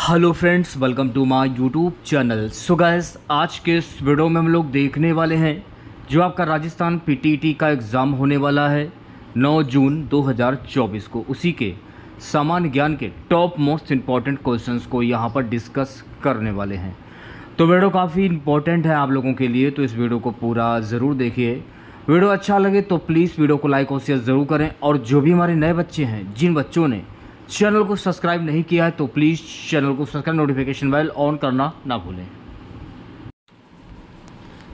Hello friends, welcome to my YouTube channel. So guys, आज के इस वीडियो में हम लोग देखने वाले हैं जो आपका राजस्थान पीटीटी का एग्ज़ाम होने वाला है 9 जून 2024 को। उसी के सामान्य ज्ञान के टॉप मोस्ट इम्पॉर्टेंट क्वेश्चंस को यहाँ पर डिस्कस करने वाले हैं। तो वीडियो काफ़ी इम्पोर्टेंट है आप लोगों के लिए, तो इस वीडियो को पूरा ज़रूर देखिए। वीडियो अच्छा लगे तो प्लीज़ वीडियो को लाइक और शेयर ज़रूर करें। और जो भी हमारे नए बच्चे हैं, जिन बच्चों ने चैनल को सब्सक्राइब नहीं किया है, तो प्लीज़ चैनल को सब्सक्राइब, नोटिफिकेशन बेल ऑन करना ना भूलें।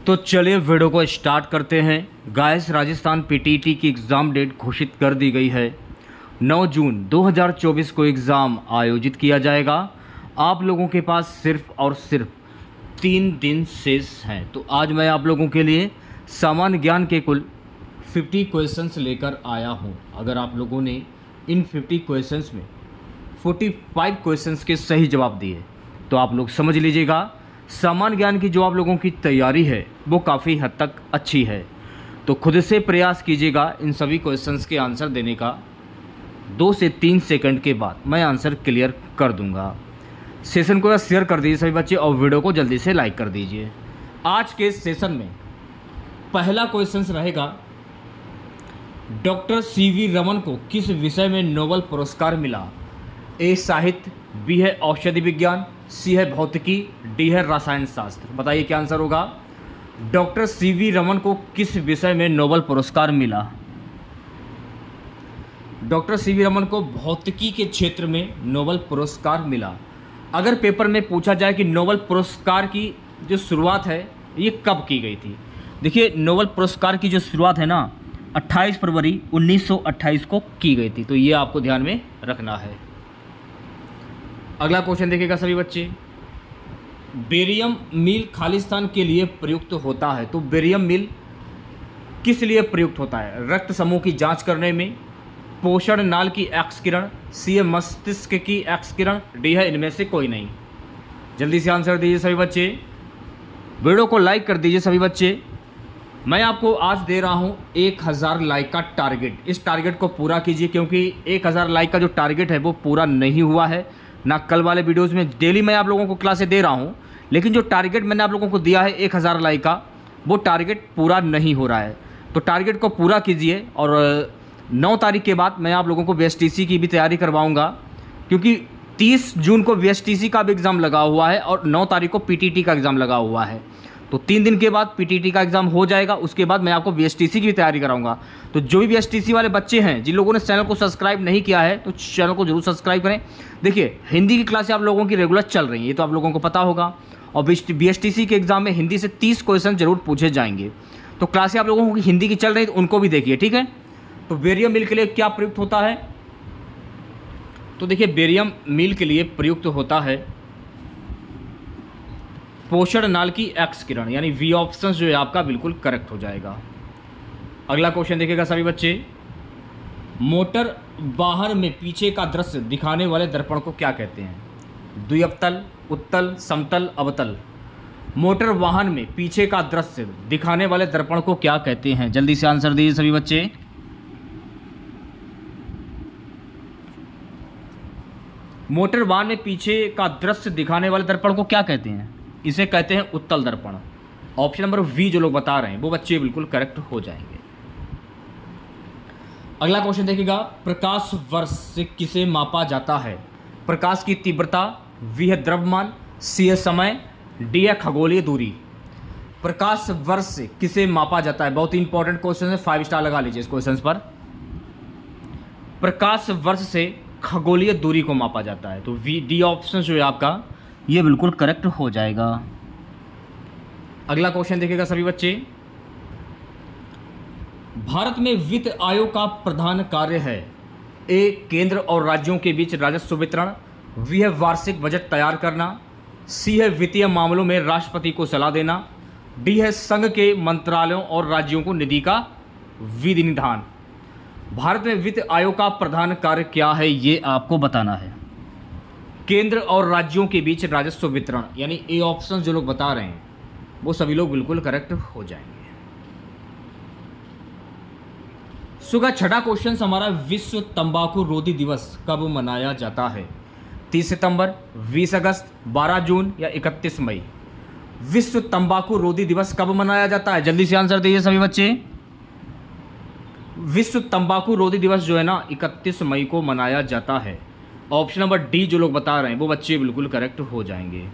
तो चलिए वीडियो को स्टार्ट करते हैं। गाइस, राजस्थान पीटीटी की एग्ज़ाम डेट घोषित कर दी गई है। 9 जून 2024 को एग्ज़ाम आयोजित किया जाएगा। आप लोगों के पास सिर्फ और सिर्फ 3 दिन शेष हैं। तो आज मैं आप लोगों के लिए सामान्य ज्ञान के कुल 50 क्वेश्चंस लेकर आया हूं। अगर आप लोगों ने इन 50 क्वेश्चंस में 45 क्वेश्चंस के सही जवाब दिए तो आप लोग समझ लीजिएगा सामान्य ज्ञान की जो आप लोगों की तैयारी है वो काफ़ी हद तक अच्छी है। तो खुद से प्रयास कीजिएगा इन सभी क्वेश्चंस के आंसर देने का। 2 से 3 सेकंड के बाद मैं आंसर क्लियर कर दूंगा। सेशन को शेयर कर दीजिए सभी बच्चे और वीडियो को जल्दी से लाइक कर दीजिए। आज के सेशन में पहला क्वेश्चन रहेगा, डॉक्टर सीवी रमन को किस विषय में नोबेल पुरस्कार मिला? ए साहित्य, बी है औषधि विज्ञान, सी है भौतिकी, डी है रसायन शास्त्र। बताइए क्या आंसर होगा। डॉक्टर सीवी रमन को किस विषय में नोबेल पुरस्कार मिला? डॉक्टर सीवी रमन को भौतिकी के क्षेत्र में नोबेल पुरस्कार मिला। अगर पेपर में पूछा जाए कि नोबेल पुरस्कार की जो शुरुआत है ये कब की गई थी, देखिए नोबेल पुरस्कार की जो शुरुआत है ना 28 फरवरी 1928 को की गई थी। तो ये आपको ध्यान में रखना है। अगला क्वेश्चन देखिएगा सभी बच्चे, बेरियम मिल खालिस्तान के लिए प्रयुक्त होता है। तो बेरियम मिल किस लिए प्रयुक्त होता है? रक्त समूह की जांच करने में, पोषण नाल की एक्स किरण, सी है मस्तिष्क की एक्स किरण, डी है इनमें से कोई नहीं। जल्दी से आंसर दीजिए सभी बच्चे। वीडियो को लाइक कर दीजिए सभी बच्चे। मैं आपको आज दे रहा हूं 1000 लाइक का टारगेट। इस टारगेट को पूरा कीजिए क्योंकि 1000 लाइक का जो टारगेट है वो पूरा नहीं हुआ है ना। कल वाले वीडियोस में डेली मैं आप लोगों को क्लासें दे रहा हूं, लेकिन जो टारगेट मैंने आप लोगों को दिया है 1000 लाइक का, वो टारगेट पूरा नहीं हो रहा है। तो टारगेट को पूरा कीजिए। और 9 तारीख के बाद मैं आप लोगों को VSTC की भी तैयारी करवाऊँगा, क्योंकि 30 जून को VSTC का भी एग्ज़ाम लगा हुआ है और 9 तारीख को PTT का एग्ज़ाम लगा हुआ है। तो 3 दिन के बाद PTT का एग्ज़ाम हो जाएगा, उसके बाद मैं आपको VSTC की भी तैयारी कराऊंगा। तो जो भी VSTC वाले बच्चे हैं, जिन लोगों ने चैनल को सब्सक्राइब नहीं किया है, तो चैनल को जरूर सब्सक्राइब करें। देखिए हिंदी की क्लासें आप लोगों की रेगुलर चल रही हैं, ये तो आप लोगों को पता होगा। और VSTC के एग्ज़ाम में हिंदी से 30 क्वेश्चन जरूर पूछे जाएंगे। तो क्लासें आप लोगों की हिंदी की चल रही है, तो उनको भी देखिए, ठीक है। तो बेरियम मिल के लिए क्या प्रयुक्त होता है? तो देखिए बेरियम मिल के लिए प्रयुक्त होता है पोषण नाल की एक्स किरण, यानी वी ऑप्शन जो है आपका बिल्कुल करेक्ट हो जाएगा। अगला क्वेश्चन देखिएगा सभी बच्चे, मोटर वाहन में पीछे का दृश्य दिखाने वाले दर्पण को क्या कहते हैं? द्विअवतल, उत्तल, समतल, अवतल। मोटर वाहन में पीछे का दृश्य दिखाने वाले दर्पण को क्या कहते हैं? जल्दी से आंसर दीजिए सभी बच्चे। मोटर वाहन में पीछे का दृश्य दिखाने वाले दर्पण को क्या कहते हैं? इसे कहते हैं उत्तल दर्पण। ऑप्शन नंबर वी जो लोग बता रहे हैं वो बच्चे बिल्कुल करेक्ट हो जाएंगे। अगला क्वेश्चन देखिएगा, प्रकाश वर्ष से किसे मापा जाता है? प्रकाश की तीव्रता, वी है द्रव्यमान, सी है समय, डी है खगोलीय दूरी। प्रकाश वर्ष से किसे मापा जाता है? बहुत ही इंपॉर्टेंट क्वेश्चन है, 5 स्टार लगा लीजिए इस क्वेश्चन पर। प्रकाश वर्ष से खगोलीय दूरी को मापा जाता है। तो डी ऑप्शन जो है आपका ये बिल्कुल करेक्ट हो जाएगा। अगला क्वेश्चन देखिएगा सभी बच्चे, भारत में वित्त आयोग का प्रधान कार्य है? ए केंद्र और राज्यों के बीच राजस्व वितरण, बी है वार्षिक बजट तैयार करना, सी है वित्तीय मामलों में राष्ट्रपति को सलाह देना, डी है संघ के मंत्रालयों और राज्यों को निधि का विधि निधान। भारत में वित्त आयोग का प्रधान कार्य क्या है ये आपको बताना है। केंद्र और राज्यों के बीच राजस्व वितरण, यानी ए ऑप्शन जो लोग बता रहे हैं वो सभी लोग बिल्कुल करेक्ट हो जाएंगे। छठा क्वेश्चन हमारा, विश्व तंबाकू रोधी दिवस कब मनाया जाता है? 30 सितंबर, 20 अगस्त, 12 जून या 31 मई। विश्व तंबाकू रोधी दिवस कब मनाया जाता है? जल्दी से आंसर दीजिए सभी बच्चे। विश्व तंबाकू रोधी दिवस जो है ना 31 मई को मनाया जाता है। ऑप्शन नंबर डी जो लोग बता रहे हैं वो बच्चे बिल्कुल करेक्ट हो जाएंगे।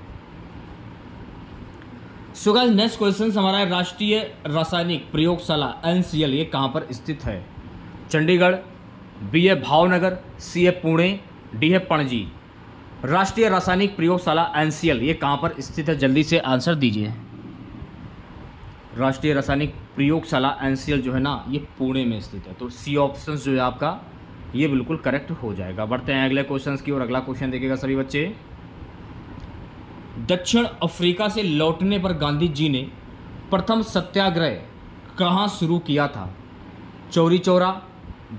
सो गाइस नेक्स्ट क्वेश्चन हमारा है, राष्ट्रीय रासायनिक प्रयोगशाला NCL ये कहाँ पर स्थित है? चंडीगढ़, बी है भावनगर, सी है पुणे, डी है पणजी। राष्ट्रीय रासायनिक प्रयोगशाला NCL ये कहाँ पर स्थित है? जल्दी से आंसर दीजिए। राष्ट्रीय रासायनिक प्रयोगशाला NCL जो है ना ये पुणे में स्थित है। तो सी ऑप्शन जो है आपका ये बिल्कुल करेक्ट हो जाएगा। बढ़ते हैं अगले क्वेश्चन की और अगला क्वेश्चन देखिएगा सभी बच्चे। दक्षिण अफ्रीका से लौटने पर गांधी जी ने प्रथम सत्याग्रह कहाँ शुरू किया था? चौरी चौरा,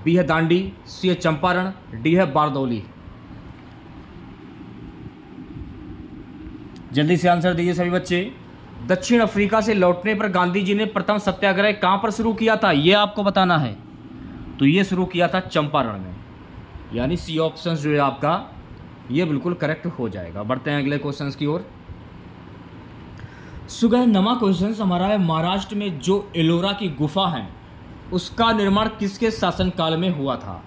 बी है दांडी, सी है चंपारण, डी है बारदौली। जल्दी से आंसर दीजिए सभी बच्चे। दक्षिण अफ्रीका से लौटने पर गांधी जी ने प्रथम सत्याग्रह कहाँ पर शुरू किया था ये आपको बताना है। तो ये शुरू किया था चंपारण में, यानी सी ऑप्शन जो है आपका ये बिल्कुल करेक्ट हो जाएगा। बढ़ते हैं अगले क्वेश्चंस की ओर। सुगहनमा क्वेश्चन हमारा है, महाराष्ट्र में जो एलोरा की गुफा है उसका निर्माण किसके शासनकाल में हुआ था?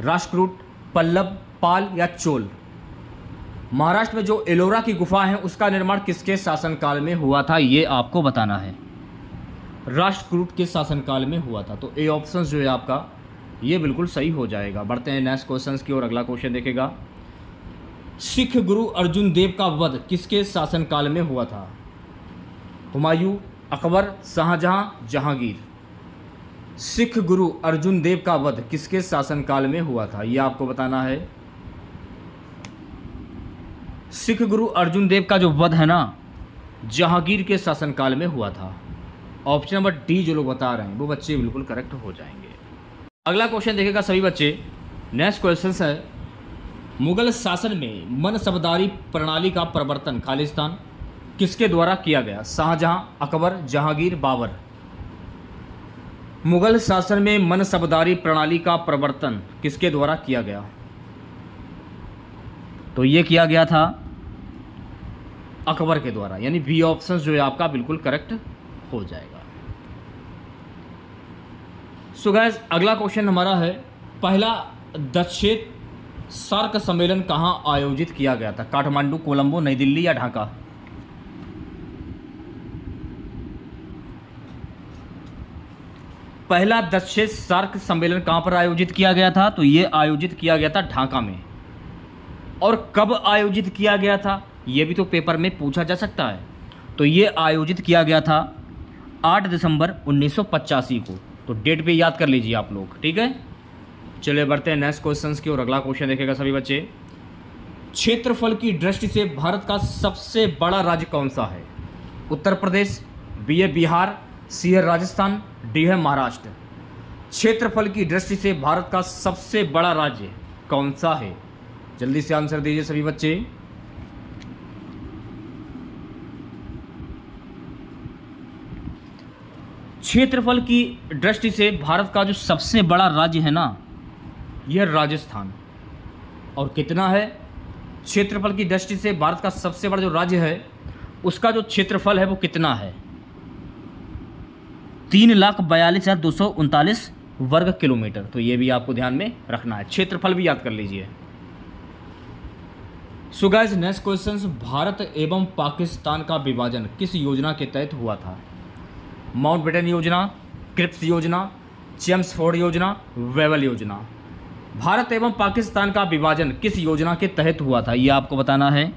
राष्ट्रकूट, पल्लव, पाल या चोल। महाराष्ट्र में जो एलोरा की गुफा है उसका निर्माण किसके शासनकाल में हुआ था ये आपको बताना है। राष्ट्रकूट के शासनकाल में हुआ था। तो ए ऑप्शन जो है आपका ये बिल्कुल सही हो जाएगा। बढ़ते हैं नेक्स्ट क्वेश्चन की और अगला क्वेश्चन देखेगा। सिख गुरु अर्जुन देव का वध किसके शासनकाल में हुआ था? हुमायूं, अकबर, शाहजहां, जहांगीर। सिख गुरु अर्जुन देव का वध किसके शासनकाल में हुआ था ये आपको बताना है। सिख गुरु अर्जुन देव का जो वध है ना जहांगीर के शासनकाल में हुआ था। ऑप्शन नंबर डी जो लोग बता रहे हैं वो बच्चे बिल्कुल करेक्ट हो जाएंगे। अगला क्वेश्चन देखेगा सभी बच्चे। नेक्स्ट क्वेश्चन है, मुगल शासन में मनसबदारी प्रणाली का प्रवर्तन खालिस्तान किसके द्वारा किया गया? शाहजहां, अकबर, जहांगीर, बाबर। मुगल शासन में मनसबदारी प्रणाली का प्रवर्तन किसके द्वारा किया गया? तो ये किया गया था अकबर के द्वारा, यानी बी ऑप्शन जो है आपका बिल्कुल करेक्ट हो जाएगा। सो गाइस अगला क्वेश्चन हमारा है, पहला दक्षिण सार्क सम्मेलन कहाँ आयोजित किया गया था? काठमांडू, कोलंबो, नई दिल्ली या ढाका। पहला दक्षिण सार्क सम्मेलन कहाँ पर आयोजित किया गया था? तो ये आयोजित किया गया था ढाका में। और कब आयोजित किया गया था ये भी तो पेपर में पूछा जा सकता है। तो ये आयोजित किया गया था 8 दिसंबर 1985 को। तो डेट पे याद कर लीजिए आप लोग, ठीक है। चलिए बढ़ते हैं नेक्स्ट क्वेश्चन की और अगला क्वेश्चन देखेगा सभी बच्चे। क्षेत्रफल की दृष्टि से भारत का सबसे बड़ा राज्य कौन सा है? उत्तर प्रदेश, बी है बिहार, सी है राजस्थान, डी है महाराष्ट्र। क्षेत्रफल की दृष्टि से भारत का सबसे बड़ा राज्य कौन सा है? जल्दी से आंसर दीजिए सभी बच्चे। क्षेत्रफल की दृष्टि से भारत का जो सबसे बड़ा राज्य है ना यह राजस्थान। और कितना है? क्षेत्रफल की दृष्टि से भारत का सबसे बड़ा जो राज्य है उसका जो क्षेत्रफल है वो कितना है? 3,42,239 वर्ग किलोमीटर। तो ये भी आपको ध्यान में रखना है, क्षेत्रफल भी याद कर लीजिए। So guys next question, Bharat एवं पाकिस्तान का विभाजन किस योजना के तहत हुआ था? माउंटबेटन योजना, क्रिप्स योजना, चेम्सफोर्ड योजना, वेवल योजना। भारत एवं पाकिस्तान का विभाजन किस योजना के तहत हुआ था ये आपको बताना है।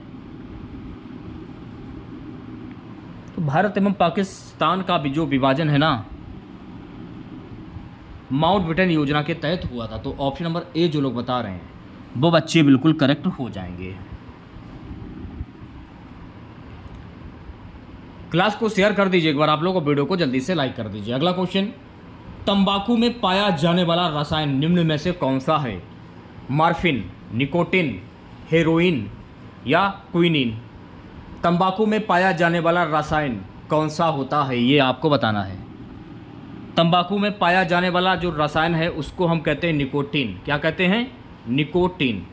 तो भारत एवं पाकिस्तान का जो विभाजन है ना माउंटबेटन योजना के तहत हुआ था। तो ऑप्शन नंबर ए जो लोग बता रहे हैं वो बच्चे बिल्कुल करेक्ट हो जाएंगे। क्लास को शेयर कर दीजिए एक बार आप लोग, वीडियो को जल्दी से लाइक कर दीजिए। अगला क्वेश्चन, तंबाकू में पाया जाने वाला रसायन निम्न में से कौन सा है? मॉर्फिन, निकोटिन, हेरोइन या क्विनीन। तंबाकू में पाया जाने वाला रसायन कौन सा होता है ये आपको बताना है। तंबाकू में पाया जाने वाला जो रसायन है उसको हम कहते हैं निकोटिन। क्या कहते हैं? निकोटिन।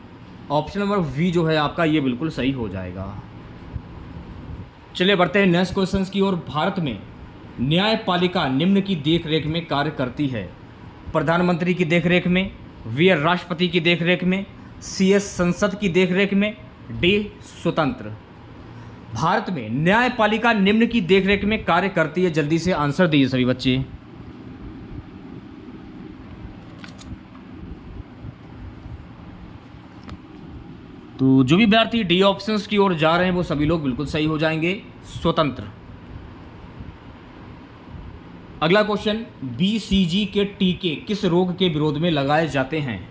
ऑप्शन नंबर वी जो है आपका ये बिल्कुल सही हो जाएगा। चलिए बढ़ते हैं नेक्स्ट क्वेश्चन की ओर। भारत में न्यायपालिका निम्न की देखरेख में कार्य करती है? प्रधानमंत्री की देखरेख में, वी राष्ट्रपति की देखरेख में, सी संसद की देखरेख में, डी स्वतंत्र। भारत में न्यायपालिका निम्न की देखरेख में कार्य करती है, जल्दी से आंसर दीजिए सभी बच्चे। तो जो भी विद्यार्थी डी ऑप्शंस की ओर जा रहे हैं वो सभी लोग बिल्कुल सही हो जाएंगे, स्वतंत्र। अगला क्वेश्चन, बीसीजी के टीके किस रोग के विरोध में लगाए जाते हैं?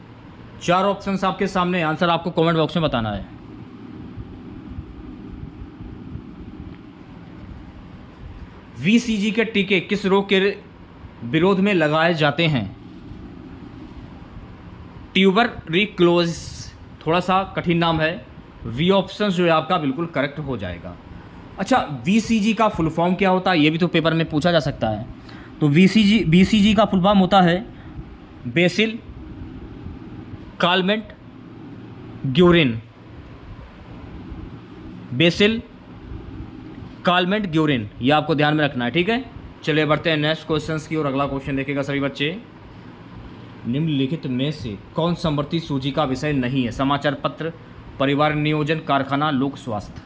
4 ऑप्शंस आपके सामने, आंसर आपको कमेंट बॉक्स में बताना है। बीसीजी के टीके किस रोग के विरोध में लगाए जाते हैं? ट्यूबरक्लोसिस, थोड़ा सा कठिन नाम है। वी ऑप्शन जो है आपका बिल्कुल करेक्ट हो जाएगा। अच्छा, बीसीजी का फुल फॉर्म क्या होता है ये भी तो पेपर में पूछा जा सकता है। तो बीसीजी का फुल फॉर्म होता है बेसिल कालमेंट ग्यूरिन। बेसिल कालमेंट ग्यूरिन, ये आपको ध्यान में रखना है, ठीक है। चलिए बढ़ते हैं नेक्स्ट क्वेश्चन की और। अगला क्वेश्चन देखिएगा सभी बच्चे, निम्नलिखित में से कौन समवर्ती सूची का विषय नहीं है? समाचार पत्र, परिवार नियोजन, कारखाना, लोक स्वास्थ्य।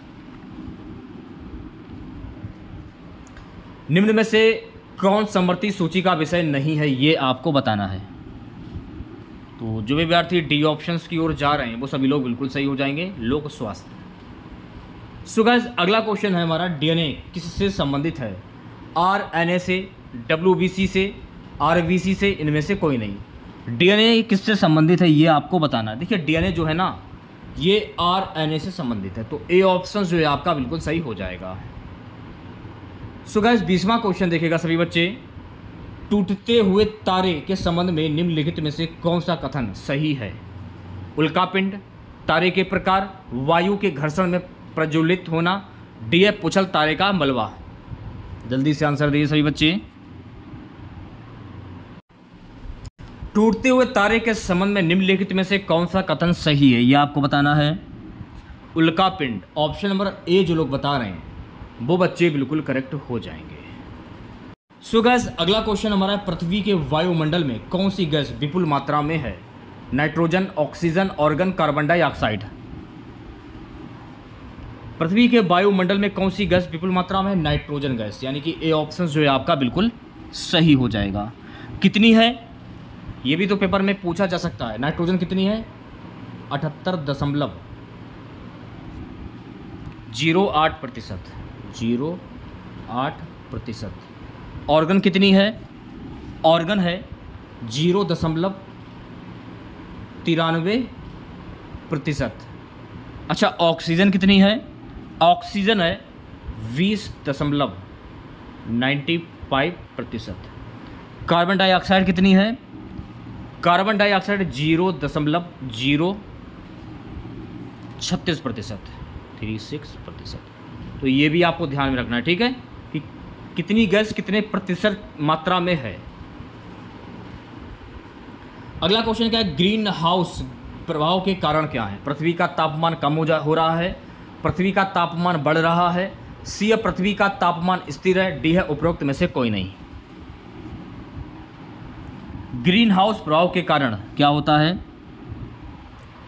निम्न में से कौन समवर्ती सूची का विषय नहीं है ये आपको बताना है। तो जो भी विद्यार्थी डी ऑप्शंस की ओर जा रहे हैं वो सभी लोग बिल्कुल सही हो जाएंगे, लोक स्वास्थ्य। सो गाइस, अगला क्वेश्चन है हमारा, डीएनए किससे संबंधित है? आरएनए से, डब्ल्यूबीसी से, आरबीसी से, इनमें से कोई नहीं। डीएनए किससे संबंधित है ये आपको बताना है। देखिए डीएनए जो है ना ये आरएनए से संबंधित है, तो ए ऑप्शन जो है आपका बिल्कुल सही हो जाएगा। सो गाइस, 20वां क्वेश्चन देखिएगा सभी बच्चे, टूटते हुए तारे के संबंध में निम्नलिखित में से कौन सा कथन सही है? उल्कापिंड, तारे के प्रकार, वायु के घर्षण में प्रज्वलित होना, डी पुछल तारे का मलबा। जल्दी से आंसर दीजिए सभी बच्चे। टूटते हुए तारे के संबंध में निम्नलिखित में से कौन सा कथन सही है यह आपको बताना है। उल्कापिंड, ऑप्शन नंबर ए जो लोग बता रहे हैं वो बच्चे बिल्कुल करेक्ट हो जाएंगे। सो गैस, अगला क्वेश्चन हमारा, पृथ्वी के वायुमंडल में कौन सी गैस विपुल मात्रा में है? Nitrogen, oxygen, argon, carbon dioxide. पृथ्वी के वायुमंडल में कौन सी गैस विपुल मात्रा में है? नाइट्रोजन गैस, यानी कि ए ऑप्शन जो है आपका बिल्कुल सही हो जाएगा। कितनी है ये भी तो पेपर में पूछा जा सकता है। नाइट्रोजन कितनी है? 78.08%। 0.8%। ऑर्गन कितनी है? ऑर्गन है 0.93%। अच्छा, ऑक्सीजन कितनी है? ऑक्सीजन है 20.95%। कार्बन डाइऑक्साइड कितनी है? Carbon dioxide 0.036%। 36%। तो ये भी आपको ध्यान में रखना है, ठीक है, कि कितनी गैस कितने प्रतिशत मात्रा में है। अगला क्वेश्चन क्या है, ग्रीन हाउस प्रभाव के कारण क्या है? पृथ्वी का तापमान कम हो रहा है, पृथ्वी का तापमान बढ़ रहा है, सी है पृथ्वी का तापमान स्थिर है, डी है उपरोक्त में से कोई नहीं। ग्रीन हाउस प्रभाव के कारण क्या होता है?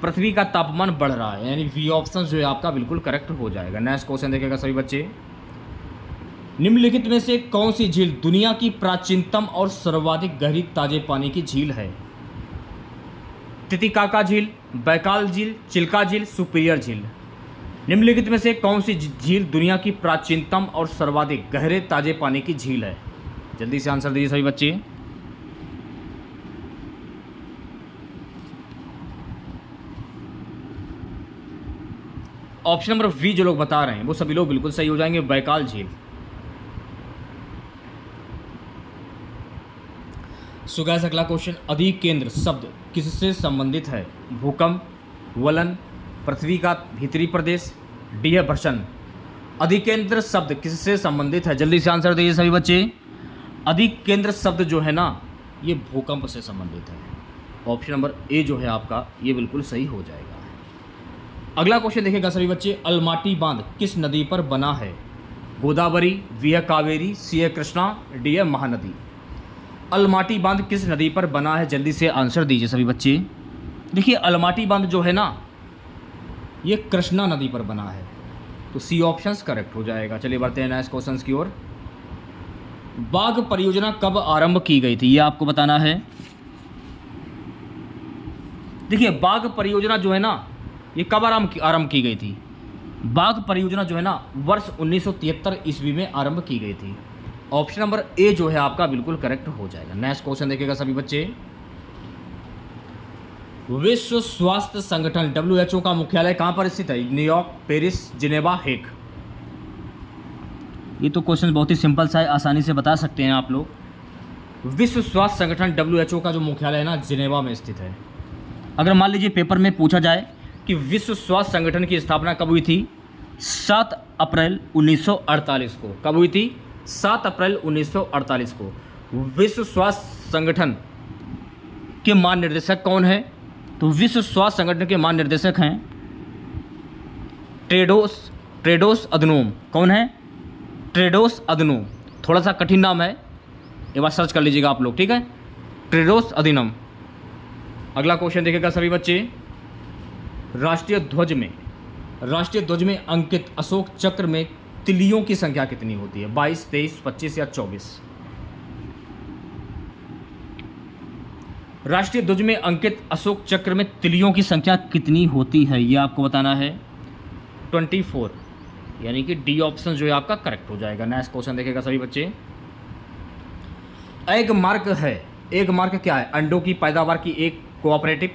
पृथ्वी का तापमान बढ़ रहा है, यानी वी ऑप्शन जो है आपका बिल्कुल करेक्ट हो जाएगा। नेक्स्ट क्वेश्चन देखिएगा सभी बच्चे, निम्नलिखित में से कौन सी झील दुनिया की प्राचीनतम और सर्वाधिक गहरी ताजे पानी की झील है? तितिकाका झील, बैकाल झील, चिल्का झील, सुपीरियर झील। निम्नलिखित में से कौन सी झील दुनिया की प्राचीनतम और सर्वाधिक गहरे ताजे पानी की झील है? जल्दी से आंसर दीजिए सभी बच्चे। ऑप्शन नंबर वी जो लोग बता रहे हैं वो सभी लोग बिल्कुल सही हो जाएंगे, बैकाल झील। सो गाइस, अगला क्वेश्चन, अधिकेंद्र शब्द किससे संबंधित है? भूकंप, वलन, पृथ्वी का भीतरी प्रदेश, डी है भ्रषण। अधिकेंद्र शब्द किससे संबंधित है? जल्दी से आंसर दीजिए सभी बच्चे। अधिकेंद्र शब्द जो है ना ये भूकंप से संबंधित है। ऑप्शन नंबर ए जो है आपका ये बिल्कुल सही हो जाएगा। अगला क्वेश्चन देखिएगा सभी बच्चे, अलमाटी बांध किस नदी पर बना है? गोदावरी, बी है कावेरी, सी है कृष्णा, डी है महानदी। अलमाटी बांध किस नदी पर बना है? जल्दी से आंसर दीजिए सभी बच्चे। देखिए अलमाटी बांध जो है ना, ये कृष्णा नदी पर बना है, तो सी ऑप्शंस करेक्ट हो जाएगा। चलिए बढ़ते हैं नेक्स्ट क्वेश्चंस की ओर। बाघ परियोजना कब आरंभ की गई थी, ये आपको बताना है। देखिए बाघ परियोजना जो है ना, ये कब आरंभ की गई थी? बाघ परियोजना जो है ना, वर्ष 1973 ईस्वी में आरंभ की गई थी। ऑप्शन नंबर ए जो है आपका बिल्कुल करेक्ट हो जाएगा। नेक्स्ट क्वेश्चन देखिएगा सभी बच्चे। विश्व स्वास्थ्य संगठन WHO का मुख्यालय कहां पर स्थित है? New York, Paris, Geneva, Hague. ये तो क्वेश्चन बहुत ही सिंपल सा है, आसानी से बता सकते हैं आप लोग। विश्व स्वास्थ्य संगठन WHO का जो मुख्यालय है ना, जिनेवा में स्थित है। अगर मान लीजिए पेपर में पूछा जाए कि विश्व स्वास्थ्य संगठन की स्थापना कब हुई थी? 7 अप्रैल 1948 को। कब हुई थी? 7 अप्रैल 1948 को। विश्व स्वास्थ्य संगठन के महानिर्देशक कौन है? तो विश्व स्वास्थ्य संगठन के महानिर्देशक हैं टेड्रोस अधनोम। कौन है? Tedros Adhanom. थोड़ा सा कठिन नाम है, एक बार सर्च कर लीजिएगा आप लोग, ठीक है? Tedros Adhanom. अगला क्वेश्चन देखिएगा सभी बच्चे। राष्ट्रीय ध्वज में अंकित अशोक चक्र में तिलियों की संख्या कितनी होती है? 22, 23, 25 या 24? राष्ट्रीय ध्वज में अंकित अशोक चक्र में तिलियों की संख्या कितनी होती है, यह आपको बताना है। 24, यानी कि डी ऑप्शन जो है आपका करेक्ट हो जाएगा। नेक्स्ट क्वेश्चन देखिएगा सभी बच्चे। एग मार्क क्या है? अंडों की पैदावार की एक कोऑपरेटिव,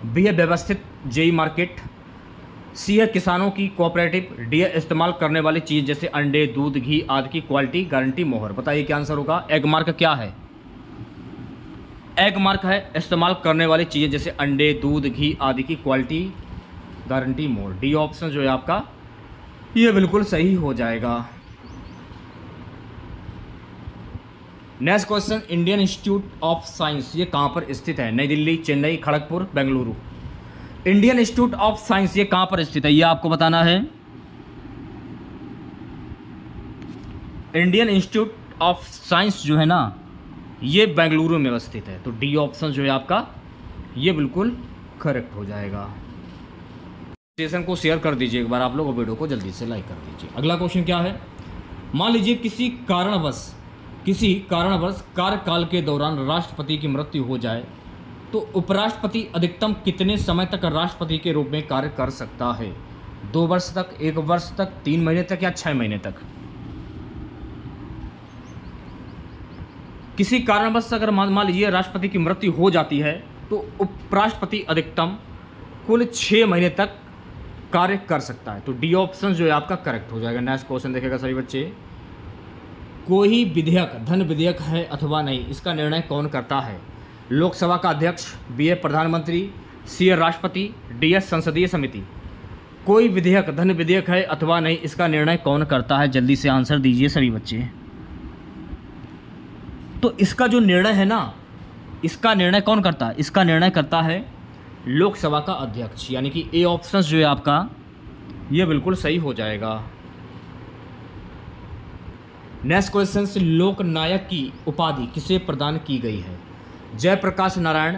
बी है व्यवस्थित जेई मार्केट, सी है किसानों की कोऑपरेटिव, डी है इस्तेमाल करने वाली चीज़ जैसे अंडे, दूध, घी आदि की क्वालिटी गारंटी मोहर। बताइए क्या आंसर होगा? एग मार्क क्या है? एग मार्क है इस्तेमाल करने वाली चीज़ें जैसे अंडे, दूध, घी आदि की क्वालिटी गारंटी मोहर। डी ऑप्शन जो है आपका ये बिल्कुल सही हो जाएगा। Next question, Indian institute of science ये कहाँ पर स्थित है? नई Delhi, Chennai, Kharagpur, Bengaluru. Indian institute of science ये कहाँ पर स्थित है, ये आपको बताना है। इंडियन इंस्टीट्यूट ऑफ साइंस जो है ना, ये बेंगलुरु में स्थित है, तो डी ऑप्शन जो है आपका ये बिल्कुल करेक्ट हो जाएगा। सेशन को शेयर कर दीजिए एक बार आप लोग, वीडियो को जल्दी से लाइक कर दीजिए। अगला क्वेश्चन क्या है? मान लीजिए किसी कारणवश कार्यकाल के दौरान राष्ट्रपति की मृत्यु हो जाए तो उपराष्ट्रपति अधिकतम कितने समय तक राष्ट्रपति के रूप में कार्य कर सकता है? 2 वर्ष तक, 1 वर्ष तक, 3 महीने तक या 6 महीने तक? किसी कारणवश अगर मान लीजिए राष्ट्रपति की मृत्यु हो जाती है तो उपराष्ट्रपति अधिकतम कुल 6 महीने तक कार्य कर सकता है, तो डी ऑप्शन जो है आपका करेक्ट हो जाएगा। नेक्स्ट क्वेश्चन देखेगा सभी बच्चे। कोई विधेयक धन विधेयक है अथवा नहीं, इसका निर्णय कौन करता है? लोकसभा का अध्यक्ष, बी है प्रधानमंत्री, सी है राष्ट्रपति, डी है संसदीय समिति। कोई विधेयक धन विधेयक है अथवा नहीं, इसका निर्णय कौन करता है? जल्दी से आंसर दीजिए सभी बच्चे। तो इसका जो निर्णय है ना, इसका निर्णय कौन करता है? इसका निर्णय करता है लोकसभा का अध्यक्ष, यानी कि ए ऑप्शन जो है आपका ये बिल्कुल सही हो जाएगा। नेक्स्ट क्वेश्चन से, लोकनायक की उपाधि किसे प्रदान की गई है? जयप्रकाश नारायण,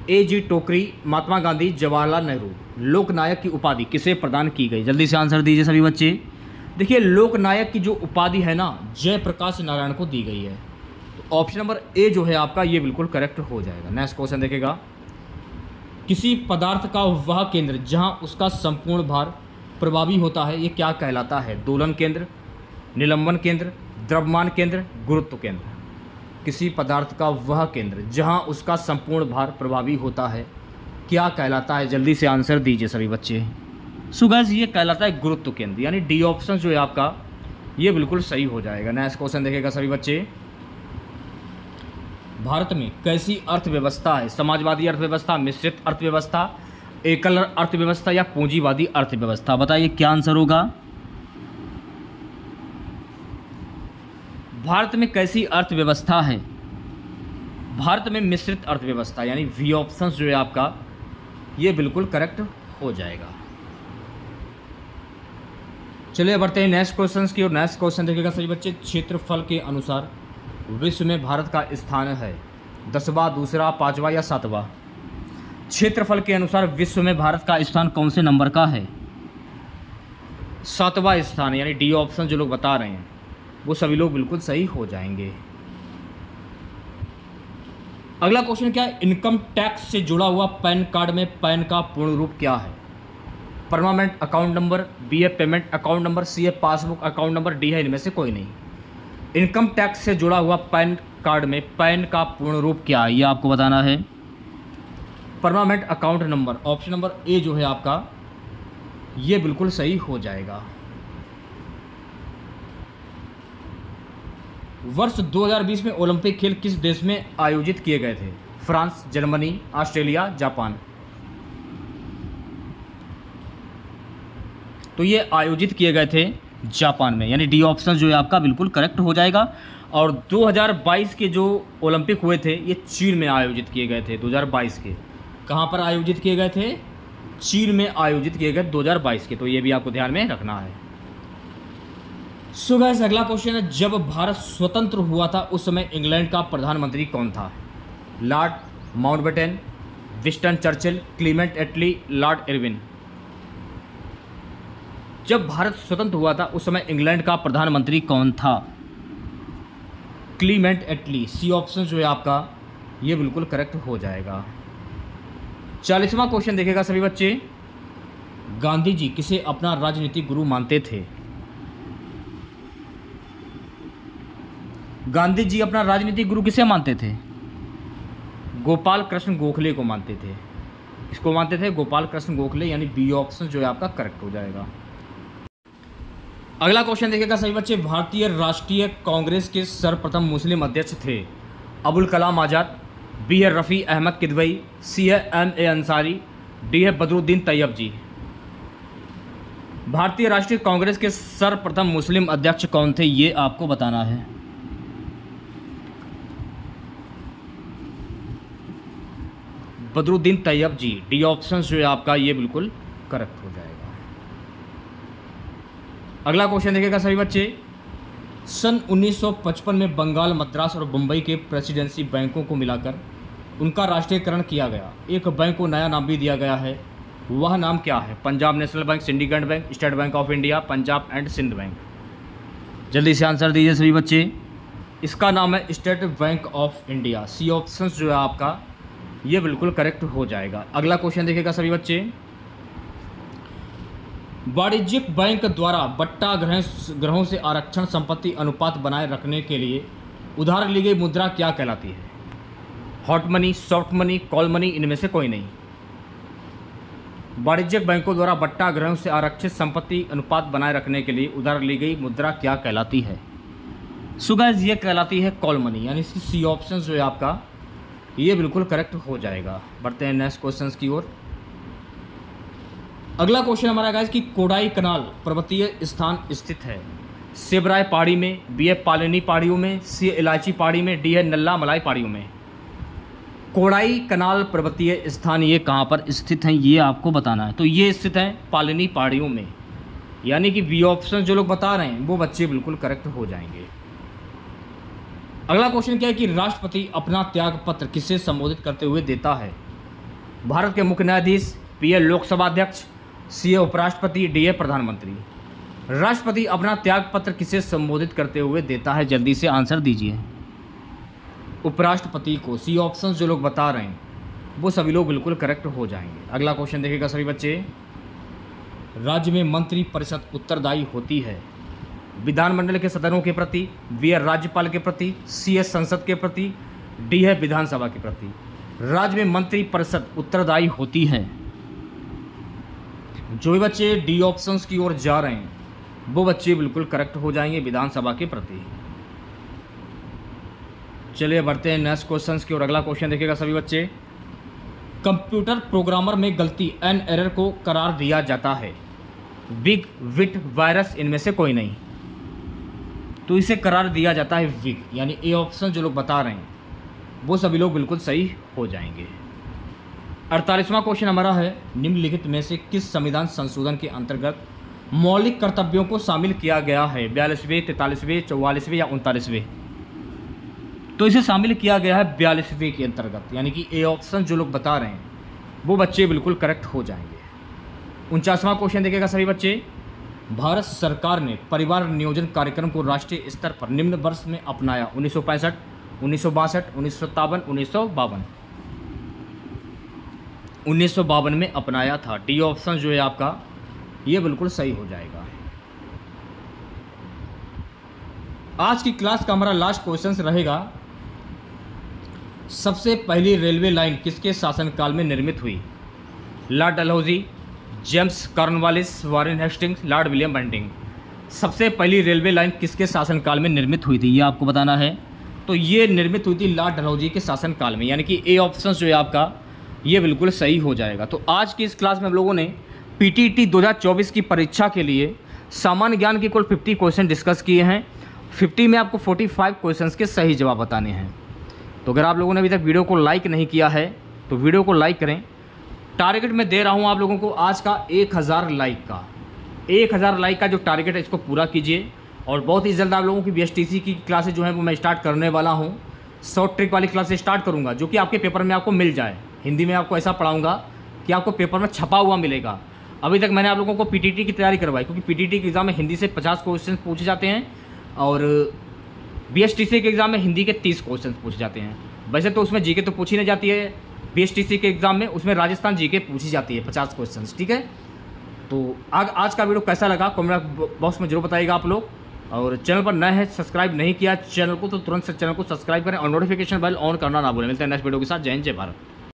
A.G. टोकरी, महात्मा गांधी, जवाहरलाल नेहरू। लोकनायक की उपाधि किसे प्रदान की गई? जल्दी से आंसर दीजिए सभी बच्चे। देखिए लोकनायक की जो उपाधि है ना, जयप्रकाश नारायण को दी गई है, तो ऑप्शन नंबर ए जो है आपका ये बिल्कुल करेक्ट हो जाएगा। नेक्स्ट क्वेश्चन देखेगा। किसी पदार्थ का वह केंद्र जहां उसका संपूर्ण भार प्रभावी होता है, ये क्या कहलाता है? दोलन केंद्र, निलंबन केंद्र, द्रव्यमान केंद्र, गुरुत्व केंद्र। किसी पदार्थ का वह केंद्र जहां उसका संपूर्ण भार प्रभावी होता है क्या कहलाता है? जल्दी से आंसर दीजिए सभी बच्चे। सो गाइस ये कहलाता है गुरुत्व केंद्र, यानी डी ऑप्शन जो है आपका ये बिल्कुल सही हो जाएगा। नेक्स्ट क्वेश्चन देखेगा सभी बच्चे। भारत में कैसी अर्थव्यवस्था है? समाजवादी अर्थव्यवस्था, मिश्रित अर्थव्यवस्था, एकल अर्थव्यवस्था या पूंजीवादी अर्थव्यवस्था? बताइए क्या आंसर होगा। भारत में कैसी अर्थव्यवस्था है? भारत में मिश्रित अर्थव्यवस्था, यानी वी ऑप्शन जो है आपका ये बिल्कुल करेक्ट हो जाएगा। चलिए बढ़ते हैं नेक्स्ट क्वेश्चन की और नेक्स्ट क्वेश्चन देखिएगा सभी बच्चे। क्षेत्रफल के अनुसार विश्व में भारत का स्थान है 10वां, दूसरा, 5वां या 7वां? क्षेत्रफल के अनुसार विश्व में भारत का स्थान कौन से नंबर का है? 7वां स्थान, यानी डी ऑप्शन जो लोग बता रहे हैं वो सभी लोग बिल्कुल सही हो जाएंगे। अगला क्वेश्चन क्या है? इनकम टैक्स से जुड़ा हुआ पैन कार्ड में पैन का पूर्ण रूप क्या है? परमानेंट अकाउंट नंबर, बी है पेमेंट अकाउंट नंबर, सी है पासबुक अकाउंट नंबर, डी है इनमें से कोई नहीं। इनकम टैक्स से जुड़ा हुआ पैन कार्ड में पैन का पूर्ण रूप क्या है, ये आपको बताना है। Permanent account number, option number A जो है आपका ये बिल्कुल सही हो जाएगा। वर्ष 2020 में ओलंपिक खेल किस देश में आयोजित किए गए थे? France, Germany, Australia, Japan? तो ये आयोजित किए गए थे जापान में, यानी डी ऑप्शन जो है आपका बिल्कुल करेक्ट हो जाएगा। और 2022 के जो ओलंपिक हुए थे ये चीन में आयोजित किए गए थे। 2022 के कहाँ पर आयोजित किए गए थे? चीन में आयोजित किए गए 2022 के, तो ये भी आपको ध्यान में रखना है। सो गाइस अगला क्वेश्चन है, जब भारत स्वतंत्र हुआ था उस समय इंग्लैंड का प्रधानमंत्री कौन था? Lord Mountbatten, Winston Churchill, Clement Attlee, Lord Irwin? जब भारत स्वतंत्र हुआ था उस समय इंग्लैंड का प्रधानमंत्री कौन था? क्लीमेंट एटली, सी ऑप्शन जो है आपका ये बिल्कुल करेक्ट हो जाएगा। 40वां क्वेश्चन देखेगा सभी बच्चे। गांधी जी किसे अपना राजनीतिक गुरु मानते थे? गांधी जी अपना राजनीतिक गुरु किसे मानते थे? गोपाल कृष्ण गोखले को मानते थे। इसको मानते थे गोपाल कृष्ण गोखले, यानी बी ऑप्शन जो है आपका करेक्ट हो जाएगा। अगला क्वेश्चन देखिएगा सभी बच्चे। भारतीय राष्ट्रीय कांग्रेस के सर्वप्रथम मुस्लिम अध्यक्ष थे? अबुल कलाम आज़ाद, बी है रफ़ी अहमद किदवई, सी है M.A. अंसारी, डी है बदरुद्दीन तैयब जी? भारतीय राष्ट्रीय कांग्रेस के सर्वप्रथम मुस्लिम अध्यक्ष कौन थे ये आपको बताना है। बदरुद्दीन तैयब जी, डी ऑप्शन जो है आपका ये बिल्कुल करेक्ट हो जाएगा। अगला क्वेश्चन देखिएगा सभी बच्चे। सन 1955 में बंगाल, मद्रास और मुंबई के प्रेसिडेंसी बैंकों को मिलाकर उनका राष्ट्रीयकरण किया गया। एक बैंक को नया नाम भी दिया गया है, वह नाम क्या है? Punjab National Bank, Syndicate Bank, State Bank of India, Punjab and Sindh Bank? जल्दी से आंसर दीजिए सभी बच्चे। इसका नाम है State Bank of India. C option जो है आपका ये बिल्कुल करेक्ट हो जाएगा। अगला क्वेश्चन देखिएगा सभी बच्चे। वाणिज्यिक बैंक द्वारा बट्टा ग्रहों से आरक्षण संपत्ति अनुपात बनाए रखने के लिए उधार ली गई मुद्रा क्या कहलाती है? Hot money, soft money, call money, इनमें से कोई नहीं। वाणिज्यिक बैंकों द्वारा बट्टा ग्रहों से आरक्षित संपत्ति अनुपात बनाए रखने के लिए उधार ली गई मुद्रा क्या कहलाती है? सो गाइस ये कहलाती है कॉल मनी, यानी इसकी सी ऑप्शन जो है आपका ये बिल्कुल करेक्ट हो जाएगा। बढ़ते हैं नेक्स्ट क्वेश्चन की ओर। अगला क्वेश्चन हमारा गाइस कि कोडाई कनाल पर्वतीय स्थान स्थित है? सेबराय पहाड़ी में, बी है पालनी पहाड़ियों में, सी इलायची पहाड़ी में, डी है नल्ला मलाई पहाड़ियों में? कोडाई कनाल पर्वतीय स्थान ये कहाँ पर स्थित हैं ये आपको बताना है। तो ये स्थित है पालनी पहाड़ियों में, यानी कि बी ऑप्शन जो लोग बता रहे हैं वो बच्चे बिल्कुल करेक्ट हो जाएंगे। अगला क्वेश्चन क्या है कि राष्ट्रपति अपना त्याग पत्र किसे संबोधित करते हुए देता है? भारत के मुख्य न्यायाधीश, बी है लोकसभा अध्यक्ष, सी है उपराष्ट्रपति, डी है प्रधानमंत्री? राष्ट्रपति अपना त्याग पत्र किसे संबोधित करते हुए देता है? जल्दी से आंसर दीजिए। उपराष्ट्रपति को। सी ऑप्शन जो लोग बता रहे हैं वो सभी लोग बिल्कुल करेक्ट हो जाएंगे। अगला क्वेश्चन देखिएगा सभी बच्चे। राज्य में मंत्री परिषद उत्तरदायी होती है? विधानमंडल के सदनों के प्रति, बी है राज्यपाल के प्रति, सी है संसद के प्रति, डी है विधानसभा के प्रति? राज्य में मंत्री परिषद उत्तरदायी होती है। जो भी बच्चे डी ऑप्शंस की ओर जा रहे हैं वो बच्चे बिल्कुल करेक्ट हो जाएंगे विधानसभा के प्रति। चलिए बढ़ते हैं नेक्स्ट क्वेश्चन की ओर। अगला क्वेश्चन देखिएगा सभी बच्चे। कंप्यूटर प्रोग्रामर में गलती एन एरर को करार दिया जाता है? बिग, विट, वायरस, इनमें से कोई नहीं। तो इसे करार दिया जाता है विग, यानी ए ऑप्शन जो लोग बता रहे हैं वो सभी लोग बिल्कुल सही हो जाएंगे। 48वां क्वेश्चन हमारा है, निम्नलिखित में से किस संविधान संशोधन के अंतर्गत मौलिक कर्तव्यों को शामिल किया गया है? 42वें, 43वें, 44वें या 39वें? तो इसे शामिल किया गया है 42वें के अंतर्गत, यानी कि ए ऑप्शन जो लोग बता रहे हैं वो बच्चे बिल्कुल करेक्ट हो जाएंगे। 49वां क्वेश्चन देखिएगा सभी बच्चे। भारत सरकार ने परिवार नियोजन कार्यक्रम को राष्ट्रीय स्तर पर निम्न वर्ष में अपनाया? 1965, 1962, 1957, 1952? 1952 में अपनाया था। डी ऑप्शन जो है आपका ये बिल्कुल सही हो जाएगा। आज की क्लास का हमारा लास्ट क्वेश्चन रहेगा, सबसे पहली रेलवे लाइन किसके शासनकाल में निर्मित हुई? Lord Dalhousie, James Cornwallis, Warren Hastings, Lord William Bentinck? सबसे पहली रेलवे लाइन किसके शासनकाल में निर्मित हुई थी, ये आपको बताना है। तो ये निर्मित हुई थी लॉर्ड डलहौजी के शासनकाल में, यानी कि ए ऑप्शन जो है आपका ये बिल्कुल सही हो जाएगा। तो आज की इस क्लास में हम लोगों ने पीटीटी 2024 की परीक्षा के लिए सामान्य ज्ञान के कुल 50 क्वेश्चन डिस्कस किए हैं। 50 में आपको 45 क्वेश्चंस के सही जवाब बताने हैं। तो अगर आप लोगों ने अभी तक वीडियो को लाइक नहीं किया है तो वीडियो को लाइक करें। टारगेट मैं दे रहा हूं आप लोगों को आज का 1000 लाइक का, 1000 लाइक का जो टारगेट है इसको पूरा कीजिए। और बहुत ही जल्द आप लोगों की बीएसटीसी की क्लासेज जो है वो मैं स्टार्ट करने वाला हूं। शॉर्ट ट्रिक वाली क्लासेज स्टार्ट करूंगा जो कि आपके पेपर में आपको मिल जाए। हिंदी में आपको ऐसा पढ़ाऊंगा कि आपको पेपर में छपा हुआ मिलेगा। अभी तक मैंने आप लोगों को पीटीटी की तैयारी करवाई, क्योंकि पीटीटी के एग्ज़ाम में हिंदी से 50 क्वेश्चन पूछे जाते हैं और बीएसटीसी के एग्ज़ाम में हिंदी के 30 क्वेश्चन पूछे जाते हैं। वैसे तो उसमें जीके तो पूछी नहीं जाती है बीएसटीसी के एग्ज़ाम में, उसमें राजस्थान जीके पूछी जाती है 50 क्वेश्चन। ठीक है, तो आज का वीडियो कैसा लगा कमेंट बॉक्स में जरूर बताइएगा आप लोग। और चैनल पर नए हैं, सब्सक्राइब नहीं किया चैनल को तो तुरंत से चैनल को सब्सक्राइब करें और नोटिफिकेशन बेल ऑन करना ना भूलें। मिलते हैं नेक्स्ट वीडियो के साथ। जय हिंद, जय भारत।